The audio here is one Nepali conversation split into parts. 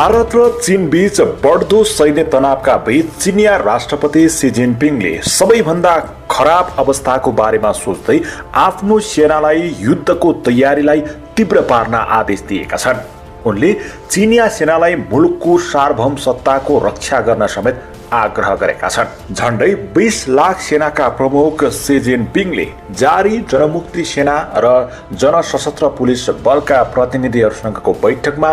भारत र चीन बीच बढ्दो सैन्य तनावका बीच चीनिया राष्ट्रपति सी जिनपिङले सबैभन्दा खराब अवस्थाको बारेमा सोच्दै आफ्नो सेनालाई युद्धको तयारीलाई तीव्र पार्न आदेश दिएका छन्। उनले चीनिया सेनालाई मुलुकको सार्वभौम सत्ताको रक्षा गर्न समेत आग्रह गरेका छन्। झण्डै 20 लाख सेनाका प्रमुख सी जिनपिङले जारी जनमुक्ति सेना र जनसशस्त्र पुलिस बलका प्रतिनिधिहरूसँगको बैठकमा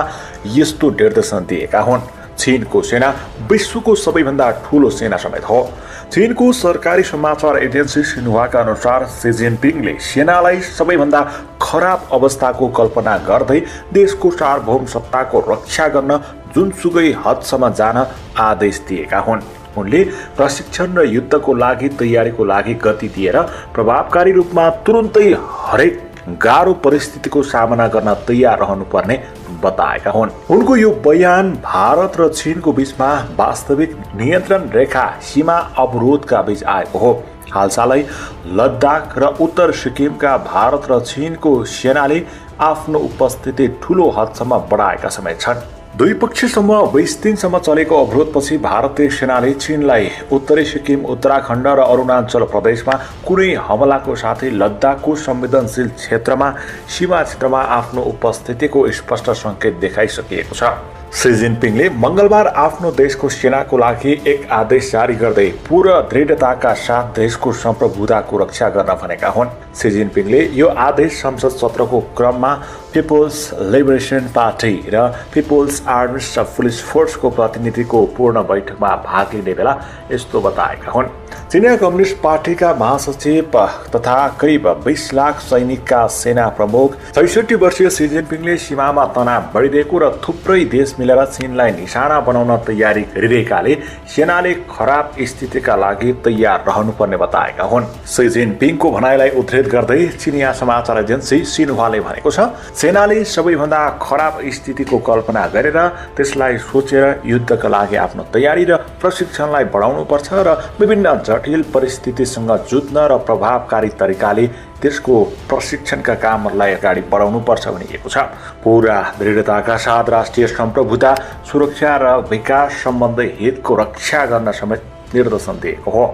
यस्तो निर्देशन दिएका हुन्। चीनको सेना विश्वको सबैभन्दा ठूलो सेना समेत हो। चीनको सरकारी समाचार एजेन्सी सिन्हुवाका अनुसार सी जिनपिङले सेनालाई सबैभन्दा खराब अवस्थाको कल्पना गर्दै देशको सार्वभौम सत्ताको रक्षा गर्न जुनसुकै हदसम्म जान आदेश दिएका हुन्। उनले प्रशिक्षण र युद्धको लागि तयारीको लागि गति दिएर प्रभावकारी रूपमा तुरुन्तै हरेक गाह्रो परिस्थितिको सामना गर्न तयार रहनुपर्ने बताएका हुन्। उनको यो बयान भारत र चीनको बीचमा वास्तविक नियन्त्रण रेखा सीमा अवरोधका बीच आएको हो। हालसालै लद्दाख र उत्तर सिक्किमका भारत र चीनको सेनाले आफ्नो उपस्थिति ठूलो हदसम्म बढाएका समेत छन्। दुई पक्षसम्म 20 दिनसम्म चलेको अवरोधपछि भारतीय सेनाले चीनलाई उत्तरी सिक्किम, उत्तराखण्ड र अरुणाचल प्रदेशमा कुनै हमलाको साथै लद्दाखको संवेदनशील क्षेत्रमा सीमा क्षेत्रमा आफ्नो उपस्थितिको स्पष्ट संकेत देखाइसकेको छ। सी जिनपिङले मंगलबार आफ्नो देशको सेनाको लागि एक आदेश जारी गर्दै पूर्ण दृढताका साथ देशको सम्प्रभुताको रक्षा गर्न भनेका हुन्। सी जिनपिङले यो आदेश संसद सत्रको क्रममा पिपुल्स लिबरेसन पार्टी र पिपुल्स आर्म्ड पुलिस फोर्सको प्रतिनिधिको पूर्ण बैठकमा भाग लिने बेला यस्तो बताएका हुन्। चीनिया कम्युनिस्ट पार्टीका महासचिव तथा करिब 20 लाख सैनिकका सेना प्रमुख 66 वर्षीय सी जिनपिङले सीमामा तनाव बढिरहेको र थुप्रै देश मिलेर चीनलाई निशाना बनाउन तयारी गरिरहेकाले सेनाले खराब स्थितिका लागि तयार रहनुपर्ने बताएका हुन्। सी जिनपिङको भनाइलाई उद्धृत गर्दै चीनिया समाचार एजेन्सी सिन्हुवाले भनेको छ, सेनाले सबैभन्दा खराब स्थितिको कल्पना गरेर त्यसलाई सोचेर युद्धका लागि आफ्नो तयारी र प्रशिक्षणलाई बढाउनुपर्छ र विभिन्न जटिल परिस्थितिसँग जुझ्न र प्रभावकारी तरिकाले त्यसको प्रशिक्षणका कामहरूलाई अगाडि बढाउनुपर्छ भनिएको छ। पूरा दृढताका साथ राष्ट्रिय सम्प्रभुता, सुरक्षा र विकास सम्बन्धी हितको रक्षा गर्न समेत निर्देशन दिएको हो।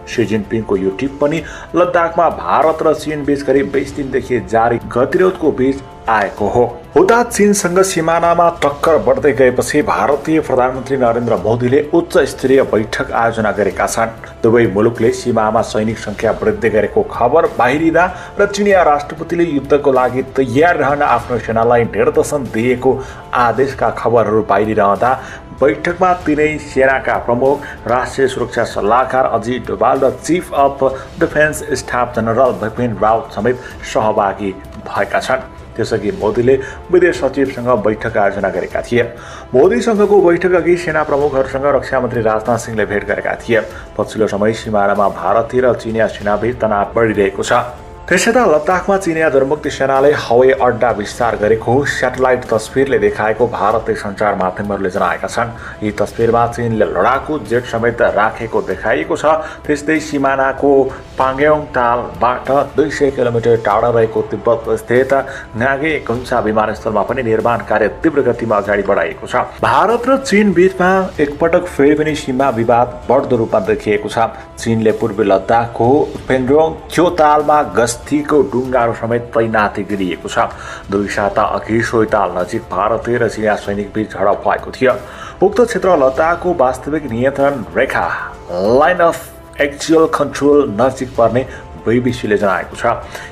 सी जिनपिङको यो टिप्पणी लद्दाखमा भारत र चीन बीच करिब 20 दिनदेखि जारी गतिरोधको बीच आएको हो। उता चीनसँग सिमानामा टक्कर बढ्दै गएपछि भारतीय प्रधानमन्त्री नरेन्द्र मोदीले उच्च स्तरीय बैठक आयोजना गरेका छन्। दुवै मुलुकले सीमामा सैनिक संख्या वृद्धि गरेको खबर बाहिरिँदा र चीनिया राष्ट्रपतिले युद्धको लागि तयार रहन आफ्नो सेनालाई निर्देशन दिएको आदेशका खबरहरू बाहिरिरहँदा बैठकमा तीनै सेनाका प्रमुख, राष्ट्रिय सुरक्षा सल्लाहकार अजित डोभाल र chief of defence staff general Bipin Rawat समेत सहभागी भएका छन्। त्यसअघि मोदीले विदेश सचिवसँग बैठक आयोजना गरेका थिए। मोदीसँगको बैठक अघि सेना प्रमुखहरूसँग रक्षा मन्त्री राजनाथ सिंहले भेट गरेका थिए। पछिल्लो समय सीमानामा भारतीय र चीनिया सेनाबीच तनाव बढिरहेको छ। त्यसैता लद्दाखमा चीनिया जनमुक्ति सेनाले हवाई अड्डा विस्तार गरेको स्याटेलाइट तस्बिरले देखाएको भारतीय सञ्चार माध्यमहरूले जनाएका छन्। यी तस्बिरमा चीनले लडाकु जेट समेत राखेको देखाइएको छ। त्यस्तै सिमानाको पाङ्ग्योङ तालबाट 200 किलोमिटर टाढा रहेको तिब्बत स्थित नागे कुन्सा विमानस्थलमा पनि निर्माण कार्य तीव्र गतिमा अगाडि बढाइएको छ। भारत र चीन बीचमा एकपटक फेरि पनि सीमा विवाद बढ्दो रूपमा देखिएको छ। चीनले पूर्वी लद्दाखको पेन्ड्रोङ च्योतालमा गस्तीको डुङ्गाहरू समेत तैनाती गरिएको छ। 2 साता अघि सोही ताल नजिक भारतीय र चीनिया सैनिक बीच झडप भएको थियो। उक्त क्षेत्र लद्दाखको वास्तविक नियन्त्रण रेखा लाइन अफ एक्चुअल कन्ट्रोल नजिक पर्ने बीबीसीले जनाएको छ।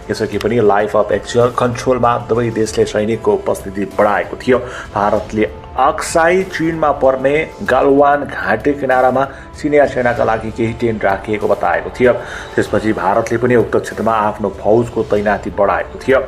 यसअघि पनि लाइन अफ एक्चुअल कन्ट्रोलमा दुवै देशले सैनिकको उपस्थिति बढाएको थियो। भारतले अक्साई चीनमा पर्ने गलवान घाटी किनारामा चीनिया सेनाका लागि केही टेन्ट राखिएको बताएको थियो। त्यसपछि भारतले पनि उक्त क्षेत्रमा आफ्नो फौजको तैनाती बढाएको थियो।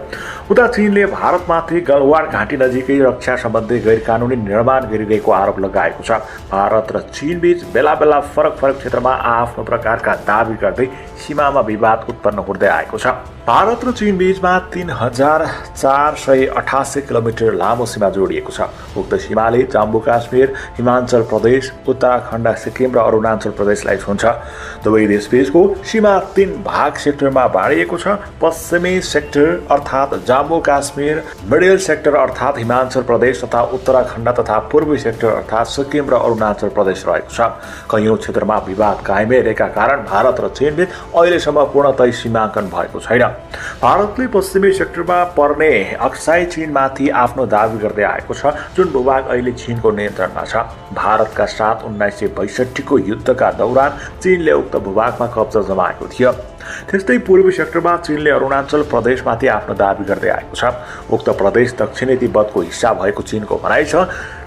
उता चीनले भारतमाथि गलवान घाटी नजिकै रक्षा सम्बन्धी गैरकानुनी निर्माण गरिरहेको आरोप लगाएको छ। भारत र चीन बीच बेला बेला फरक क्षेत्रमा आफ्नो प्रकारका दावी गर्दै सीमामा विवाद उत्पन्न हुँदै आएको छ। भारत र चीन बीचमा 3488 किलोमिटर लामो सीमा जोडिएको छ। उक्त सीमाले जम्मू काश्मीर, हिमाचल प्रदेश, उत्तराखण्ड, सिक्किम र अरुणाचल प्रदेशलाई छुन्छ। दुवै देशबीचको सीमा 3 भाग सेक्टरमा बाँडिएको छ। पश्चिमी सेक्टर अर्थात् जम्मू काश्मीर, मिडल सेक्टर अर्थात् हिमाचल प्रदेश तथा उत्तराखण्ड तथा पूर्वी सेक्टर अर्थात् सिक्किम र अरुणाचल प्रदेश रहेको छ। कयौं क्षेत्रमा विवाद कायमै रहेका कारण भारत र चीनले अहिलेसम्म पूर्णतै सीमाङ्कन भएको छैन। भारतले पश्चिमी सेक्टरमा पर्ने अक्साई चीनमाथि आफ्नो दाबी गर्दै आएको छ, जुन भूभाग अहिले चीनको नियन्त्रणमा छ। भारतका साथ 1962 को युद्धका दौरान चीनले उक्त भूभागमा कब्जा जमाएको थियो। त्यस्तै पूर्वी सेक्टरमा चीनले अरुणाचल प्रदेशमाथि आफ्नो दाबी गर्दै आएको छ। उक्त प्रदेश दक्षिणी तिब्बतको हिस्सा भएको चीनको भनाइ छ।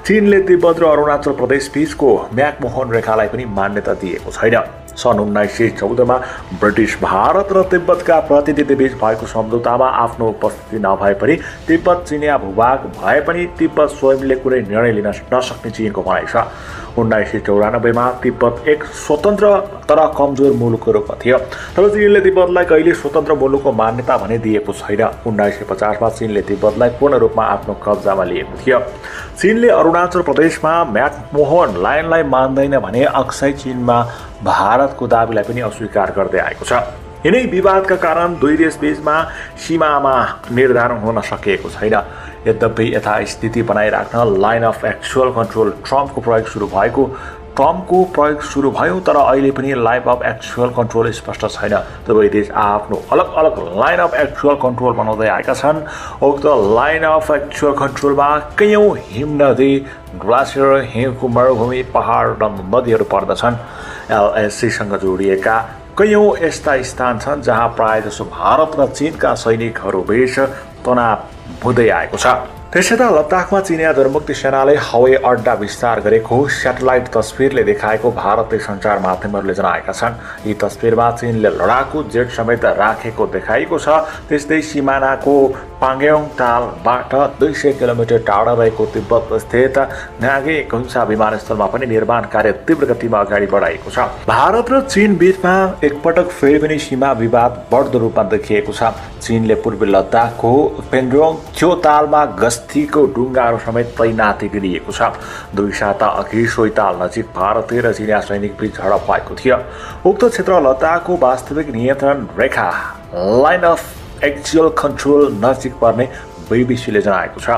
चीनले तिब्बत र अरुणाचल प्रदेश बीचको म्याकमोहन रेखालाई पनि मान्यता दिएको छैन। सन् 1914 मा ब्रिटिस भारत र तिब्बतका प्रतिनिधि बीच भएको सम्झौतामा आफ्नो उपस्थिति नभए पनि तिब्बत चिनिया भूभाग भए पनि तिब्बत स्वयंले कुनै निर्णय लिन नसक्ने चीनको भनाइ छ। 1994 मा तिब्बत एक स्वतन्त्र तर कमजोर मुलुकको रूपमा थियो, तर चीनले तिब्बतलाई कहिले स्वतन्त्र मुलुकको मान्यता भने दिएको छैन। 1950 मा चीनले तिब्बतलाई पूर्ण रूपमा आफ्नो कब्जामा लिएको थियो। चीनले अरुणाचल प्रदेशमा म्याकमोहन लाइनलाई मान्दैन भने अक्साई चीनमा भारतको दाबीलाई पनि अस्वीकार गर्दै आएको छ। यिनै विवादका कारण दुई देशबीचमा सीमामा निर्धारण हुन सकेको छैन। यद्यपि यथास्थिति बनाइराख्न लाइन अफ एक्चुअल कन्ट्रोल ट्रम्पको प्रयोग सुरु भयो, तर अहिले पनि लाइन अफ एक्चुअल कन्ट्रोल स्पष्ट छैन। दुवै देश आफ्नो अलग अलग लाइन अफ एक्चुअल कन्ट्रोल बनाउँदै आएका छन्। उक्त लाइन अफ एक्चुअल कन्ट्रोलमा कैयौं हिमनदी, ग्लासियर, हिउँको मरुभूमि, पहाड र नदीहरू पर्दछन्। एलएसीसँग जोडिएका कैयौं यस्ता स्थान छन् जहाँ प्रायजसो भारत र चीनका सैनिकहरू बीच तनाव हुँदै आएको छ। त्यसैता लद्दाखमा चिनिया जनमुक्ति सेनाले हवाई अड्डा विस्तार गरेको स्याटेलाइट तस्बिरले देखाएको भारतीय सञ्चार माध्यमहरूले जनाएका छन्। यी तस्बिरमा चीनले लडाकु जेट समेत राखेको देखाइएको छ। त्यस्तै सिमानाको पाङ्ग्योङ तालबाट 200 किलोमिटर टाढा रहेको तिब्बत स्थित नागे कुन्सा विमानस्थलमा पनि निर्माण कार्य तीव्र गतिमा अगाडि बढाइएको छ। भारत र चीन बीचमा एकपटक फेरि पनि सीमा विवाद बढ्दो रूपमा देखिएको छ। चीनले पूर्वी लद्दाखको पेन्ड्रोङ च्योतालमा गस्तीको डुङ्गाहरू समेत तैनाती गरिएको छ। 2 साता अघि सोही ताल नजिक भारतीय र चिनिया सैनिक बीच झडप भएको थियो। उक्त क्षेत्र लद्दाखको वास्तविक नियन्त्रण रेखा लाइन अफ एक्चुअल कन्ट्रोल नजिक पर्ने बीबीसीले जनाएको छ।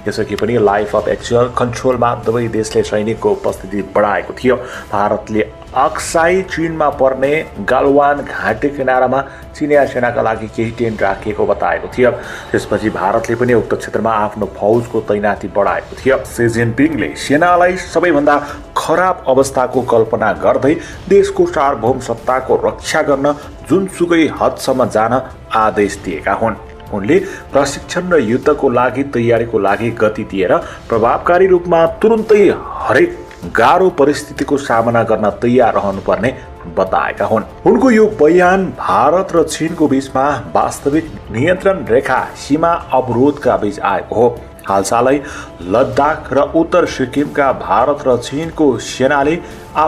यसअघि पनि लाइन अफ एक्चुअल कन्ट्रोलमा दुवै देशले सैनिकको उपस्थिति बढाएको थियो। भारतले अक्साई चीनमा पर्ने गालवान घाटी किनारामा चिनिया सेनाका लागि केही टेन्ट राखिएको बताएको थियो। त्यसपछि भारतले पनि उक्त क्षेत्रमा आफ्नो फौजको तैनाती बढाएको थियो। सी जिनपिङले सेनालाई सबैभन्दा खराब अवस्थाको कल्पना गर्दै देशको सार्वभौम सत्ताको रक्षा गर्न जुनसुकै हदसम्म जान आदेश दिएका हुन्। उनले प्रशिक्षण र युद्धको लागि तयारीको लागि गति दिएर प्रभावकारी रूपमा तुरुन्तै हरेक गाह्रो परिस्थितिको सामना गर्न तयार रहनुपर्ने बताएका हुन्। उनको यो बयान भारत र चीनको बीचमा वास्तविक नियन्त्रण रेखा सीमा अवरोधका बीच आएको हो। हालसालै लद्दाख र उत्तर सिक्किमका भारत र चीनको सेनाले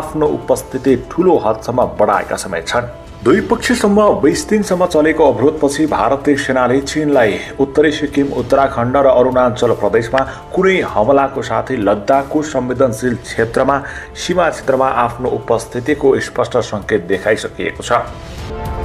आफ्नो उपस्थिति ठूलो हदसम्म बढाएका समेत छन्। दुई पक्षसम्म 20 दिनसम्म चलेको अवरोधपछि भारतीय सेनाले चीनलाई उत्तरी सिक्किम, उत्तराखण्ड र अरुणाचल प्रदेशमा कुनै हमलाको साथै लद्दाखको संवेदनशील क्षेत्रमा सीमा क्षेत्रमा आफ्नो उपस्थितिको स्पष्ट संकेत देखाइसकेको छ।